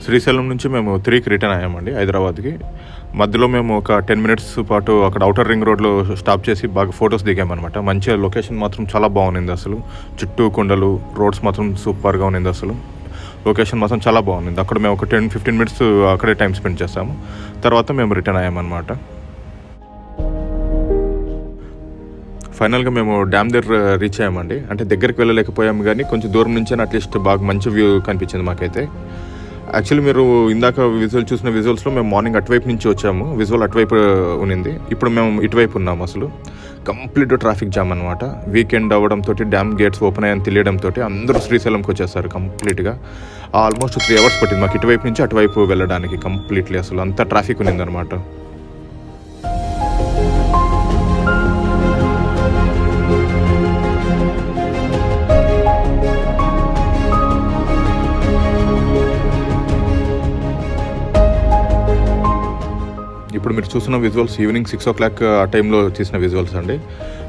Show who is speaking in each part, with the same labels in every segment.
Speaker 1: శ్రీశైలం నుంచి మేము 3కి రిటర్న్ అయ్యామండి హైదరాబాద్కి. మధ్యలో మేము ఒక 10 మినిట్స్ పాటు అక్కడ ఔటర్ రింగ్ రోడ్లో స్టాప్ చేసి బాగా ఫొటోస్ దిగామన్నమాట. మంచిగా లొకేషన్ మాత్రం చాలా బాగుంది. అసలు చుట్టూ కొండలు, రోడ్స్ మాత్రం సూపర్గా ఉంది. అసలు లొకేషన్ మాత్రం చాలా బాగుంది. అక్కడ మేము ఒక 10-15 మినిట్స్ అక్కడే టైం స్పెండ్ చేస్తాము. తర్వాత మేము రిటర్న్ అయ్యామన్నమాట. ఫైనల్గా మేము డ్యామ్ దగ్గర రీచ్ అయ్యామండి. అంటే దగ్గరికి వెళ్ళలేకపోయాము కానీ కొంచెం దూరం నుంచే అట్లీస్ట్ బాగా మంచి వ్యూ కనిపించింది మాకైతే. యాక్చువల్లీ మీరు ఇందాక విజువల్ చూసిన విజువల్స్లో మేము మార్నింగ్ అటువైపు నుంచి వచ్చాము. విజువల్ అటువైపు ఉన్నింది. ఇప్పుడు మేము ఇటువైపు ఉన్నాము. అసలు కంప్లీట్ ట్రాఫిక్ జామ్ అనమాట. వీకెండ్ అవ్వడంతో డ్యామ్ గేట్స్ ఓపెన్ అయ్యని తెలియడంతో అందరూ శ్రీశైలంకి వచ్చేస్తారు కంప్లీట్గా. ఆల్మోస్ట్ 3 అవర్స్ పట్టింది మాకు ఇటువైపు నుంచి అటువైపు వెళ్ళడానికి. కంప్లీట్లీ అసలు అంత ట్రాఫిక్ ఉన్నిందనమాట. ఇప్పుడు మీరు చూసిన విజువల్స్ ఈవినింగ్ 6 o'clock ఆ టైంలో తీసిన విజువల్స్ అండి.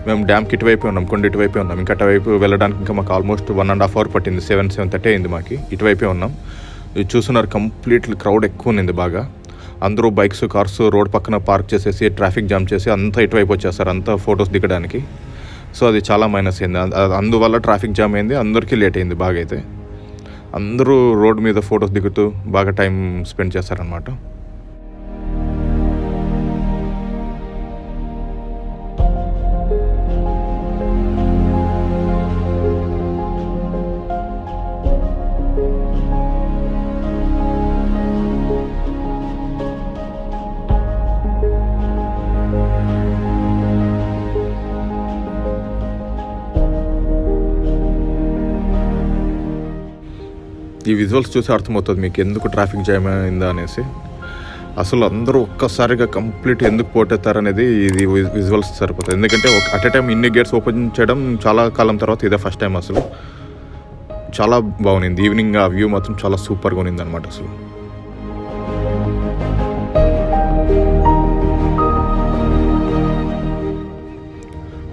Speaker 1: మేము డ్యామ్కి ఇటువైపే ఉన్నాం, కొండ ఇటువైపే ఉన్నాం. ఇంకా అటువైపు వెళ్ళడానికి ఇంకా మాకు ఆల్మోస్ట్ 1.5 hour పట్టింది. 7:30 అయింది మాకు. ఇటువైపే ఉన్నాం. ఇది చూస్తున్నారు కంప్లీట్లీ క్రౌడ్ ఎక్కువ ఉంది బాగా. అందరూ బైక్స్, కార్స్ రోడ్ పక్కన పార్క్ చేసేసి ట్రాఫిక్ జామ్ చేసి అంతా ఇటువైపు వచ్చేస్తారు అంతా ఫొటోస్ దిగడానికి. సో అది చాలా మైనస్ అయింది. అందువల్ల ట్రాఫిక్ జామ్ అయింది. అందరికీ లేట్ అయింది బాగా. అయితే అందరూ రోడ్ మీద ఫొటోస్ దిగుతూ బాగా టైం స్పెండ్ చేస్తారనమాట. ఈ విజువల్స్ చూసి అర్థమవుతుంది మీకు ఎందుకు ట్రాఫిక్ జామ్ అయిందా అనేసి. అసలు అందరూ ఒక్కసారిగా కంప్లీట్ ఎందుకు పోటెత్తారనేది ఇది విజువల్స్ సరిపోతుంది. ఎందుకంటే అట్ ఏ టైం ఇన్ని గేట్స్ ఓపెన్ చేయడం చాలా కాలం తర్వాత ఇదే ఫస్ట్ టైం. అసలు చాలా బాగుంది. ఈవినింగ్ ఆ వ్యూ మాత్రం చాలా సూపర్గా ఉంది అనమాట. అసలు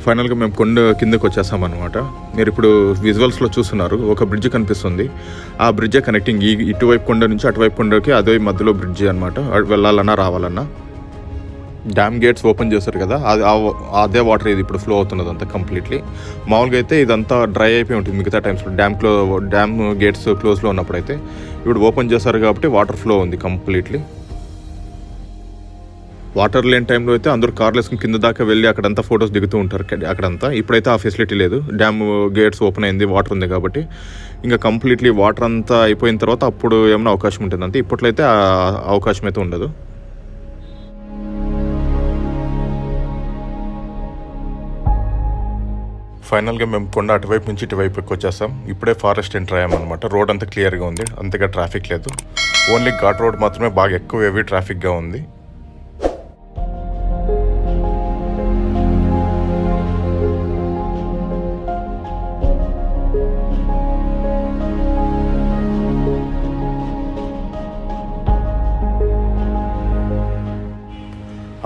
Speaker 1: ఫైనల్గా మేము కొండ కిందకు వచ్చేసామన్నమాట. మీరు ఇప్పుడు విజువల్స్లో చూస్తున్నారు ఒక బ్రిడ్జ్ కనిపిస్తుంది. ఆ బ్రిడ్జే కనెక్టింగ్ ఇటువైపు కొండ నుంచి అటువైపు కొండకి అదే మధ్యలో బ్రిడ్జ్ అనమాట. వెళ్ళాలన్నా రావాలన్నా డ్యామ్ గేట్స్ ఓపెన్ చేస్తారు కదా, అదే వాటర్ ఇది ఇప్పుడు ఫ్లో అవుతున్నది అంతా కంప్లీట్లీ. మామూలుగా అయితే ఇదంతా డ్రై అయిపోయి ఉంటుంది మిగతా టైమ్స్లో. డ్యామ్ గేట్స్ క్లోజ్లో ఉన్నప్పుడు అయితే ఇప్పుడు ఓపెన్ చేస్తారు కాబట్టి వాటర్ ఫ్లో ఉంది కంప్లీట్లీ. వాటర్ లేని టైంలో అయితే అందరూ కార్లు వేసుకుని కింద దాకా వెళ్ళి అక్కడంతా ఫొటోస్ దిగుతూ ఉంటారు అక్కడంతా. ఇప్పుడైతే ఆ ఫెసిలిటీ లేదు. డ్యామ్ గేట్స్ ఓపెన్ అయింది, వాటర్ ఉంది కాబట్టి ఇంకా కంప్లీట్లీ వాటర్ అంతా అయిపోయిన తర్వాత అప్పుడు ఏమైనా అవకాశం ఉంటుంది అంతే. ఇప్పట్లో అయితే ఆ అవకాశం అయితే ఉండదు. ఫైనల్గా మేము కొండ అటువైపు నుంచి ఇటువైపుకి వచ్చేస్తాం. ఇప్పుడే ఫారెస్ట్ ఎంటర్ అయ్యామన్నమాట. రోడ్ అంతా క్లియర్గా ఉంది, అంతగా ట్రాఫిక్ లేదు. ఓన్లీ ఘాట్ రోడ్ మాత్రమే బాగా ఎక్కువ హెవీ ట్రాఫిక్గా ఉంది.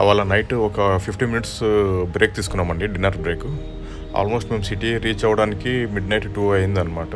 Speaker 1: అవాళ నైట్ ఒక 50 minutes బ్రేక్ తీసుకున్నామండి, డిన్నర్ బ్రేక్. ఆల్మోస్ట్ మేము సిటీ రీచ్ అవ్వడానికి midnight 2 అయిందనమాట.